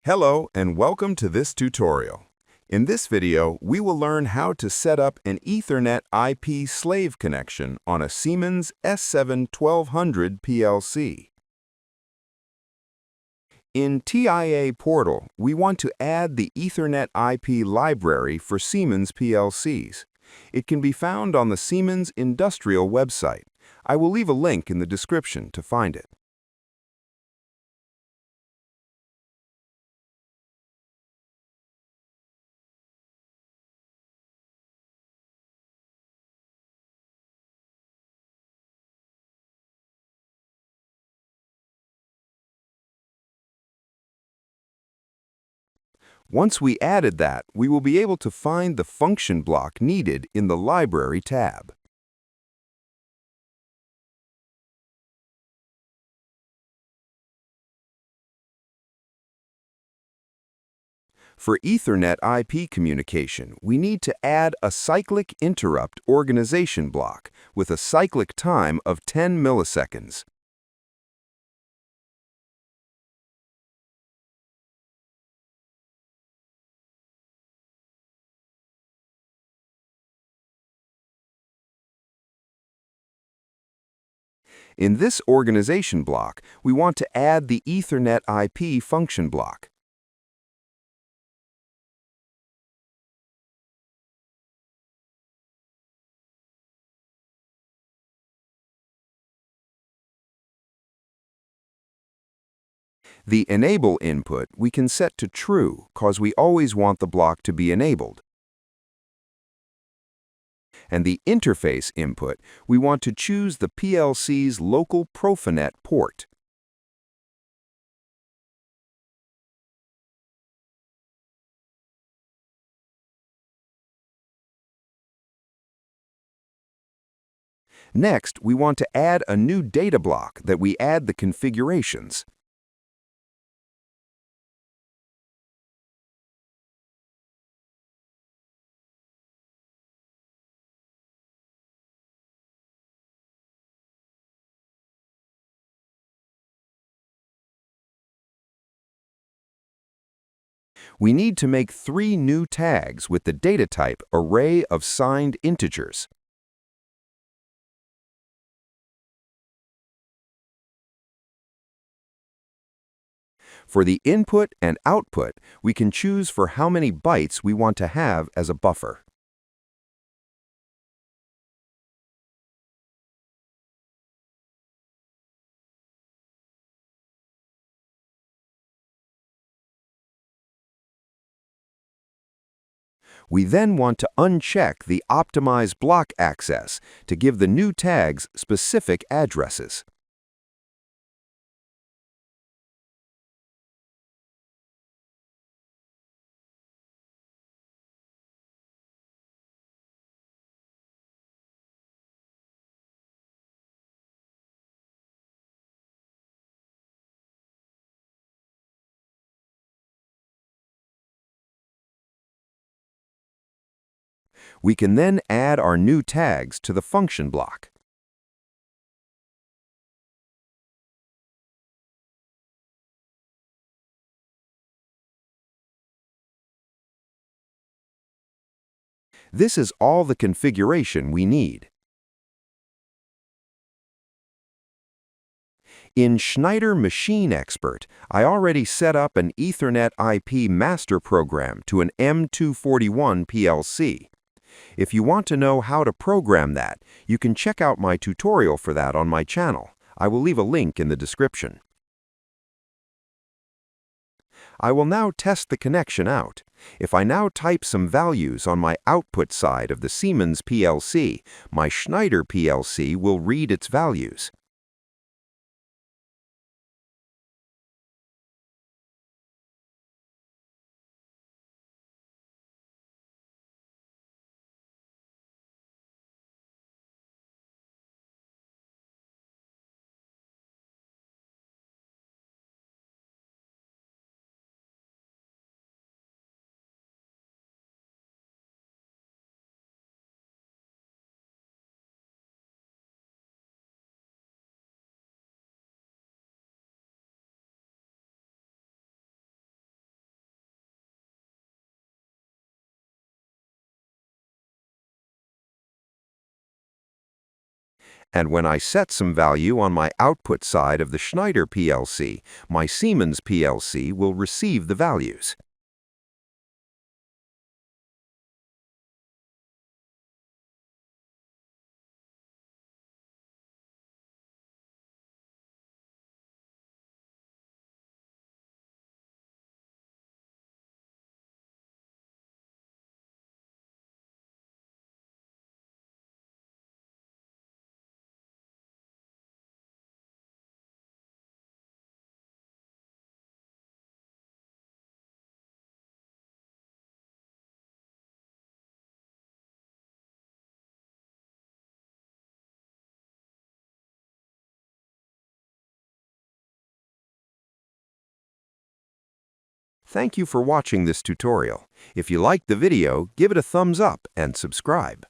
Hello and welcome to this tutorial. In this video, we will learn how to set up an Ethernet IP slave connection on a Siemens S7-1200 PLC. In TIA Portal, we want to add the Ethernet IP library for Siemens PLCs. It can be found on the Siemens Industrial website. I will leave a link in the description to find it. Once we added that, we will be able to find the function block needed in the Library tab. For Ethernet IP communication, we need to add a cyclic interrupt organization block with a cyclic time of 10 milliseconds. In this organization block, we want to add the Ethernet IP function block. The enable input we can set to true because we always want the block to be enabled. And the interface input, we want to choose the PLC's local Profinet port. Next, we want to add a new data block that we add the configurations. We need to make 3 new tags with the data type array of signed integers. For the input and output, we can choose for how many bytes we want to have as a buffer. We then want to uncheck the Optimize Block Access to give the new tags specific addresses. We can then add our new tags to the function block. This is all the configuration we need. In Schneider Machine Expert, I already set up an Ethernet IP master program to an M241 PLC. If you want to know how to program that, you can check out my tutorial for that on my channel. I will leave a link in the description. I will now test the connection out. If I now type some values on my output side of the Siemens PLC, my Schneider PLC will read its values. And when I set some value on my output side of the Schneider PLC, my Siemens PLC will receive the values. Thank you for watching this tutorial. If you liked the video, give it a thumbs up and subscribe.